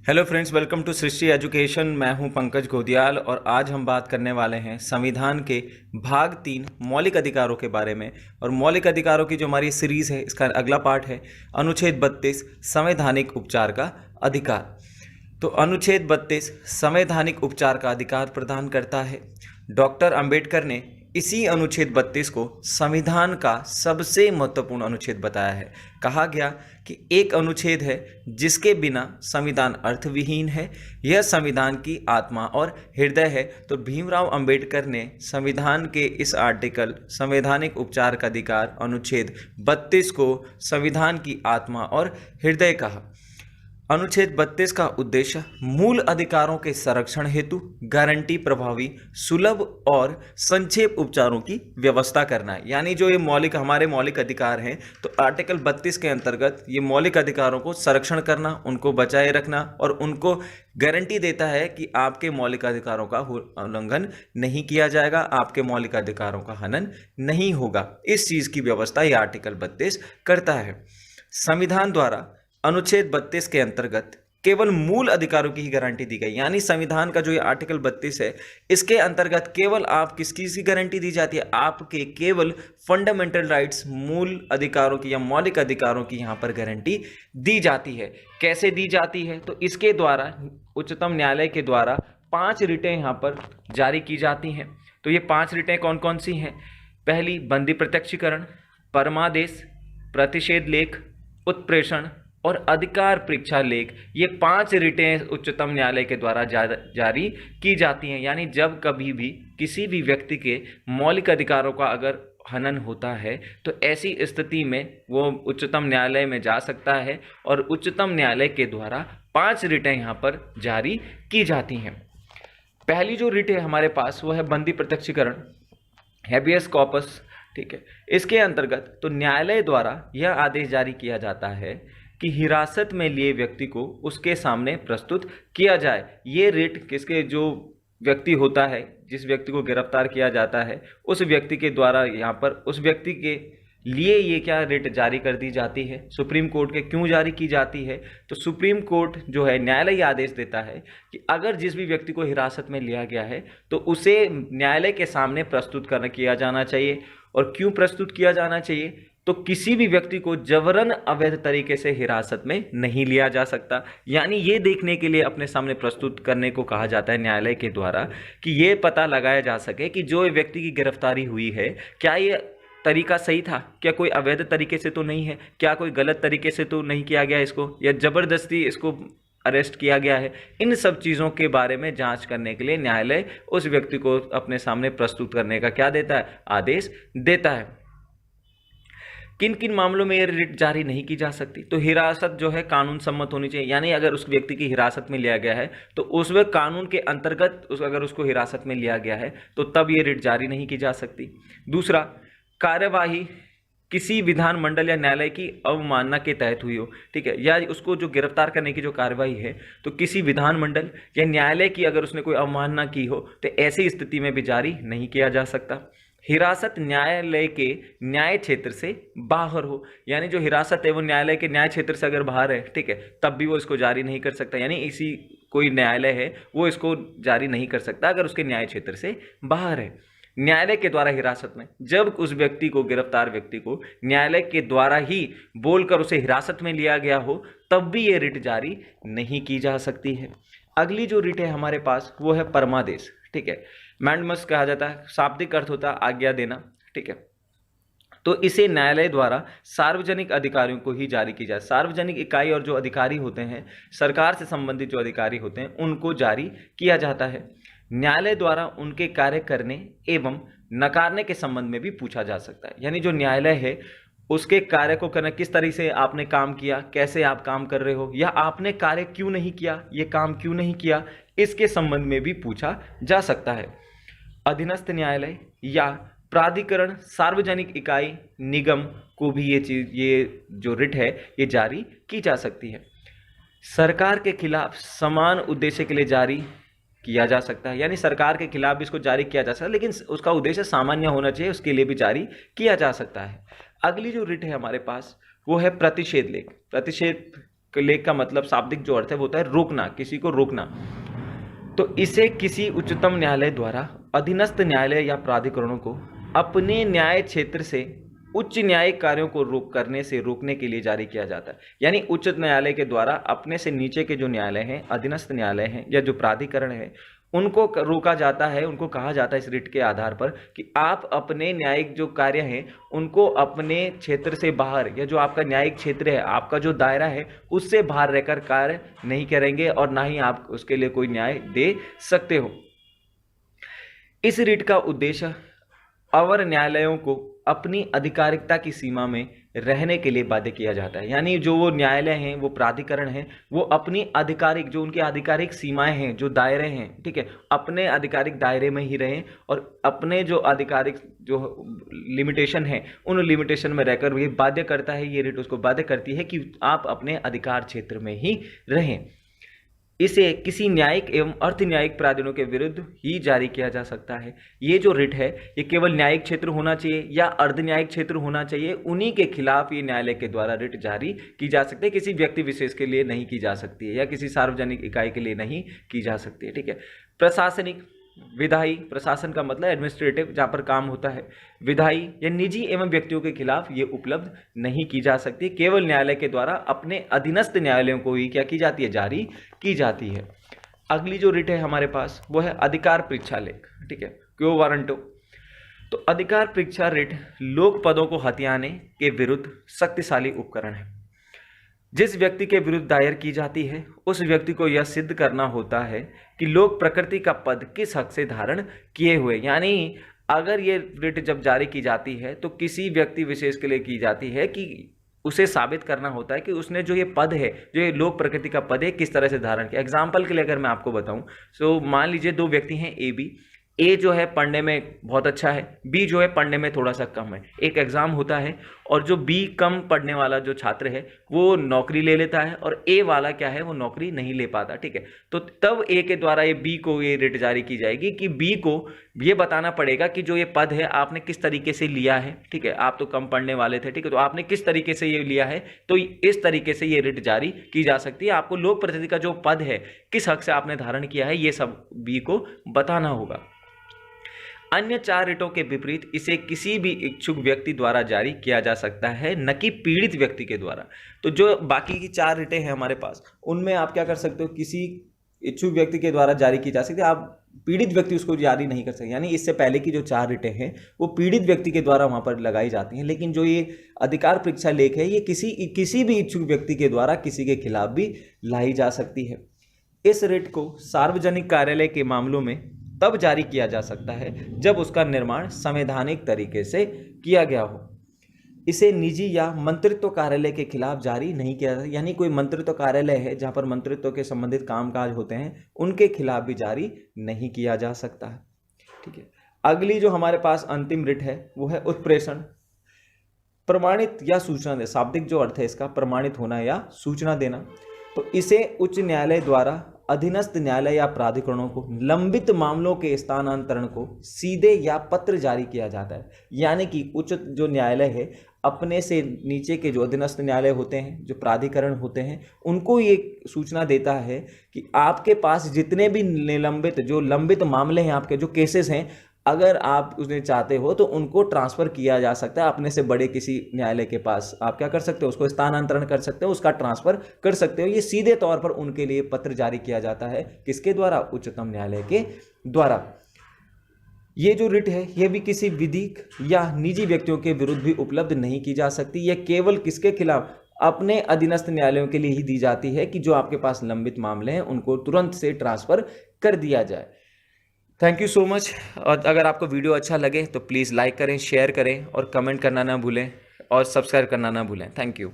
Hello friends, welcome to Srishti education. मैं हूं पंकज गोदियाल और आज हम बात करने वाले हैं संविधान के भाग 3 मौलिक अधिकारों के बारे में। और मौलिक अधिकारों की जो हमारी सीरीज़ है, इसका अगला पार्ट है अनुच्छेद 32 संवैधानिक उपचार का अधिकार। तो अनुच्छेद 32 संवैधानिक उपचार का अधिकार प्रदान करता है। डॉक्टर अंबेडकर ने इसी अनुच्छेद 32 को संविधान का सबसे महत्वपूर्ण अनुच्छेद बताया है। कहा गया कि एक अनुच्छेद है जिसके बिना संविधान अर्थविहीन है, यह संविधान की आत्मा और हृदय है। तो भीमराव अंबेडकर ने संविधान के इस आर्टिकल संवैधानिक उपचार का अधिकार अनुच्छेद 32 को संविधान की आत्मा और हृदय कहा। अनुच्छेद 32 का उद्देश्य मूल अधिकारों के संरक्षण हेतु गारंटी, प्रभावी, सुलभ और संक्षेप उपचारों की व्यवस्था करना है। यानी जो ये हमारे मौलिक अधिकार हैं, तो आर्टिकल 32 के अंतर्गत ये मौलिक अधिकारों को संरक्षण करना, उनको बचाए रखना और उनको गारंटी देता है कि आपके मौलिक अधिकारों का उल्लंघन नहीं किया जाएगा, आपके मौलिक अधिकारों का हनन नहीं होगा। इस चीज़ की व्यवस्था ये आर्टिकल 32 करता है। संविधान द्वारा अनुच्छेद 32 के अंतर्गत केवल मूल अधिकारों की ही गारंटी दी गई। यानी संविधान का जो ये आर्टिकल 32 है, इसके अंतर्गत केवल आप किसकी गारंटी दी जाती है? आपके केवल फंडामेंटल राइट्स, मूल अधिकारों की या मौलिक अधिकारों की यहाँ पर गारंटी दी जाती है। कैसे दी जाती है? तो इसके द्वारा उच्चतम न्यायालय के द्वारा 5 रिटें यहाँ पर जारी की जाती हैं। तो ये 5 रिटें कौन कौन सी हैं? पहली, बंदी प्रत्यक्षीकरण, परमादेश, प्रतिषेध लेख, उत्प्रेषण और अधिकार परीक्षा लेख। ये 5 रिटें उच्चतम न्यायालय के द्वारा जारी की जाती हैं। यानी जब कभी भी किसी भी व्यक्ति के मौलिक अधिकारों का अगर हनन होता है, तो ऐसी स्थिति में वो उच्चतम न्यायालय में जा सकता है और उच्चतम न्यायालय के द्वारा 5 रिटें यहाँ पर जारी की जाती हैं। पहली जो रिट है हमारे पास, वो है बंदी प्रत्यक्षीकरण, हैबियस कॉर्पस। ठीक है, इसके अंतर्गत तो न्यायालय द्वारा यह आदेश जारी किया जाता है कि हिरासत में लिए व्यक्ति को उसके सामने प्रस्तुत किया जाए। ये रिट किसके, जो व्यक्ति होता है, जिस व्यक्ति को गिरफ्तार किया जाता है, उस व्यक्ति के द्वारा यहाँ पर उस व्यक्ति के लिए ये क्या रिट जारी कर दी जाती है? सुप्रीम कोर्ट के क्यों जारी की जाती है? तो सुप्रीम कोर्ट जो है, न्यायालय आदेश देता है कि अगर जिस भी व्यक्ति को हिरासत में लिया गया है, तो उसे न्यायालय के सामने प्रस्तुत किया जाना चाहिए। और क्यों प्रस्तुत किया जाना चाहिए? तो किसी भी व्यक्ति को जबरन अवैध तरीके से हिरासत में नहीं लिया जा सकता। यानी ये देखने के लिए अपने सामने प्रस्तुत करने को कहा जाता है न्यायालय के द्वारा कि ये पता लगाया जा सके कि जो व्यक्ति की गिरफ्तारी हुई है, क्या ये तरीका सही था? क्या कोई अवैध तरीके से तो नहीं है? क्या कोई गलत तरीके से तो नहीं किया गया इसको, या ज़बरदस्ती इसको अरेस्ट किया गया है? इन सब चीज़ों के बारे में जांच करने के लिए न्यायालय उस व्यक्ति को अपने सामने प्रस्तुत करने का क्या देता है? आदेश देता है। किन किन मामलों में ये रिट जारी नहीं की जा सकती? तो हिरासत जो है कानून सम्मत होनी चाहिए। यानी अगर उस व्यक्ति की हिरासत में लिया गया है, तो उस वक्त कानून के अंतर्गत अगर उसको हिरासत में लिया गया है, तो तब ये रिट जारी नहीं की जा सकती। दूसरा, कार्यवाही किसी विधानमंडल या न्यायालय की अवमानना के तहत हुई हो। ठीक है, या उसको जो गिरफ्तार करने की जो कार्रवाई है, तो किसी विधानमंडल या न्यायालय की अगर उसने कोई अवमानना की हो, तो ऐसी स्थिति में भी जारी नहीं किया जा सकता। हिरासत न्यायालय के न्याय क्षेत्र से बाहर हो। यानी जो हिरासत है वो न्यायालय के न्याय क्षेत्र से अगर बाहर है, ठीक है, तब भी वो इसको जारी नहीं कर सकता। यानी इसी कोई न्यायालय है, वो इसको जारी नहीं कर सकता अगर उसके न्याय क्षेत्र से बाहर है। न्यायालय के द्वारा हिरासत में, जब उस व्यक्ति को, गिरफ्तार व्यक्ति को न्यायालय के द्वारा ही बोलकर उसे हिरासत में लिया गया हो, तब भी ये रिट जारी नहीं की जा सकती है। अगली जो रिट है हमारे पास, वो है परमादेश। ठीक है, मैंडमस कहा जाता है, शाब्दिक अर्थ होता है आज्ञा देना। ठीक है, तो इसे न्यायालय द्वारा सार्वजनिक अधिकारियों को ही जारी की जाए। सार्वजनिक इकाई और जो अधिकारी होते हैं, सरकार से संबंधित जो अधिकारी होते हैं, उनको जारी किया जाता है। न्यायालय द्वारा उनके कार्य करने एवं नकारने के संबंध में भी पूछा जा सकता है। यानी जो न्यायालय है, उसके कार्य को करना, किस तरह से आपने काम किया, कैसे आप काम कर रहे हो, या आपने कार्य क्यों नहीं किया, ये काम क्यों नहीं किया, इसके संबंध में भी पूछा जा सकता है। अधीनस्थ न्यायालय या प्राधिकरण, सार्वजनिक इकाई, निगम को भी ये जो रिट है, ये जारी की जा सकती है। सरकार के खिलाफ समान उद्देश्य के लिए जारी किया जा सकता है। यानी सरकार के खिलाफ भी इसको जारी किया जा सकता है, लेकिन उसका उद्देश्य सामान्य होना चाहिए, उसके लिए भी जारी किया जा सकता है। अगली जो रिट है हमारे पास, वो है प्रतिषेध लेख। प्रतिषेध लेख का मतलब शाब्दिक जो अर्थ है वो होता है रोकना, किसी को रोकना। तो इसे किसी उच्चतम न्यायालय द्वारा अधीनस्थ न्यायालय या प्राधिकरणों को अपने न्याय क्षेत्र से उच्च न्यायिक कार्यों को करने से रोकने के लिए जारी किया जाता है। यानी उच्च न्यायालय के द्वारा अपने से नीचे के जो न्यायालय हैं, अधीनस्थ न्यायालय हैं या जो प्राधिकरण है, उनको रोका जाता है, उनको कहा जाता है इस रिट के आधार पर कि आप अपने न्यायिक जो कार्य हैं उनको अपने क्षेत्र से बाहर, या जो आपका न्यायिक क्षेत्र है, आपका जो दायरा है, उससे बाहर रहकर कार्य नहीं करेंगे और ना ही आप उसके लिए कोई न्याय दे सकते हो। इस रिट का उद्देश्य अवर न्यायालयों को अपनी आधिकारिकता की सीमा में रहने के लिए बाध्य किया जाता है। यानी जो वो न्यायालय हैं, वो प्राधिकरण हैं, वो अपनी आधिकारिक, जो उनकी आधिकारिक सीमाएं हैं, जो दायरे हैं, ठीक है, अपने आधिकारिक दायरे में ही रहें और अपने जो आधिकारिक जो लिमिटेशन है उन लिमिटेशन में रहकर ये बाध्य करता है, ये रिट उसको बाध्य करती है कि आप अपने अधिकार क्षेत्र में ही रहें। इसे किसी न्यायिक एवं अर्ध न्यायिक प्राधिकरणों के विरुद्ध ही जारी किया जा सकता है। ये जो रिट है ये केवल न्यायिक क्षेत्र होना चाहिए या अर्ध न्यायिक क्षेत्र होना चाहिए, उन्हीं के खिलाफ ये न्यायालय के द्वारा रिट जारी की जा सकती है, किसी व्यक्ति विशेष के लिए नहीं की जा सकती है या किसी सार्वजनिक इकाई के लिए नहीं की जा सकती है। ठीक है। प्रशासनिक, विधायी, प्रशासन का मतलब एडमिनिस्ट्रेटिव, जहाँ पर काम होता है, विधायी या निजी एवं व्यक्तियों के खिलाफ ये उपलब्ध नहीं की जा सकती, केवल न्यायालय के द्वारा अपने अधीनस्थ न्यायालयों को ही क्या की जाती है, जारी की जाती है। अगली जो रिट है हमारे पास वो है अधिकार परीक्षा लेख। ठीक है, क्यो वारंटो। तो अधिकार परीक्षा रिट लोक पदों को हथियाने के विरुद्ध शक्तिशाली उपकरण है। जिस व्यक्ति के विरुद्ध दायर की जाती है उस व्यक्ति को यह सिद्ध करना होता है कि लोक प्रकृति का पद किस हक से धारण किए हुए। यानी अगर ये रिट जब जारी की जाती है तो किसी व्यक्ति विशेष के लिए की जाती है कि उसे साबित करना होता है कि उसने जो ये पद है, जो ये लोक प्रकृति का पद है, किस तरह से धारण किया। एग्जाम्पल के लिए अगर मैं आपको बताऊं, तो मान लीजिए दो व्यक्ति हैं ए बी। ए जो है पढ़ने में बहुत अच्छा है, बी जो है पढ़ने में थोड़ा सा कम है। एक एग्जाम होता है और जो बी कम पढ़ने वाला जो छात्र है वो नौकरी ले लेता है और ए वाला क्या है, वो नौकरी नहीं ले पाता। ठीक है, तो तब ए के द्वारा ये बी को ये रिट जारी की जाएगी कि बी को ये बताना पड़ेगा कि जो ये पद है आपने किस तरीके से लिया है। ठीक है, आप तो कम पढ़ने वाले थे, ठीक है, तो आपने किस तरीके से ये लिया है, तो इस तरीके से ये रिट जारी की जा सकती है। आपको लोक प्रकृति का जो पद है किस हक से आपने धारण किया है ये सब बी को बताना होगा। अन्य चार रिटों के विपरीत इसे किसी भी इच्छुक व्यक्ति द्वारा जारी किया जा सकता है, न कि पीड़ित व्यक्ति के द्वारा। तो जो बाकी की चार रिटें हैं हमारे पास, उनमें आप क्या कर सकते हो, किसी इच्छुक व्यक्ति के द्वारा जारी की जा सकती है, आप पीड़ित व्यक्ति उसको जारी नहीं कर सकते। यानी इससे पहले की जो चार रिटें हैं वो पीड़ित व्यक्ति के द्वारा वहाँ पर लगाई जाती हैं, लेकिन जो ये अधिकार परीक्षा लेख है ये किसी भी इच्छुक व्यक्ति के द्वारा किसी के खिलाफ भी लाई जा सकती है। इस रिट को सार्वजनिक कार्यालय के मामलों में तब जारी किया जा सकता है जब उसका निर्माण संवैधानिक तरीके से किया गया हो। इसे निजी या मंत्रित्व कार्यालय के खिलाफ जारी नहीं किया जाता। यानी कोई मंत्रित्व कार्यालय है जहां पर मंत्रित्व के संबंधित कामकाज होते हैं, उनके खिलाफ भी जारी नहीं किया जा सकता है। ठीक है, अगली जो हमारे पास अंतिम रिट है वो है उत्प्रेषण। प्रमाणित या सूचना दे, शाब्दिक जो अर्थ है इसका प्रमाणित होना या सूचना देना। तो इसे उच्च न्यायालय द्वारा अधीनस्थ न्यायालय या प्राधिकरणों को लंबित मामलों के स्थानांतरण को सीधे या पत्र जारी किया जाता है। यानी कि उच्च जो न्यायालय है अपने से नीचे के जो अधीनस्थ न्यायालय होते हैं, जो प्राधिकरण होते हैं, उनको ये सूचना देता है कि आपके पास जितने भी निलंबित जो लंबित मामले हैं, आपके जो केसेस हैं, अगर आप उसने चाहते हो तो उनको ट्रांसफ़र किया जा सकता है अपने से बड़े किसी न्यायालय के पास। आप क्या कर सकते हो, उसको स्थानांतरण कर सकते हो, उसका ट्रांसफ़र कर सकते हो। ये सीधे तौर पर उनके लिए पत्र जारी किया जाता है, किसके द्वारा, उच्चतम न्यायालय के द्वारा। ये जो रिट है ये भी किसी विधिक या निजी व्यक्तियों के विरुद्ध भी उपलब्ध नहीं की जा सकती। यह केवल किसके खिलाफ, अपने अधीनस्थ न्यायालयों के लिए ही दी जाती है कि जो आपके पास लंबित मामले हैं उनको तुरंत से ट्रांसफ़र कर दिया जाए। Thank you so much. और अगर आपको वीडियो अच्छा लगे तो प्लीज़ लाइक करें, शेयर करें और कमेंट करना ना भूलें और सब्सक्राइब करना ना भूलें। Thank you.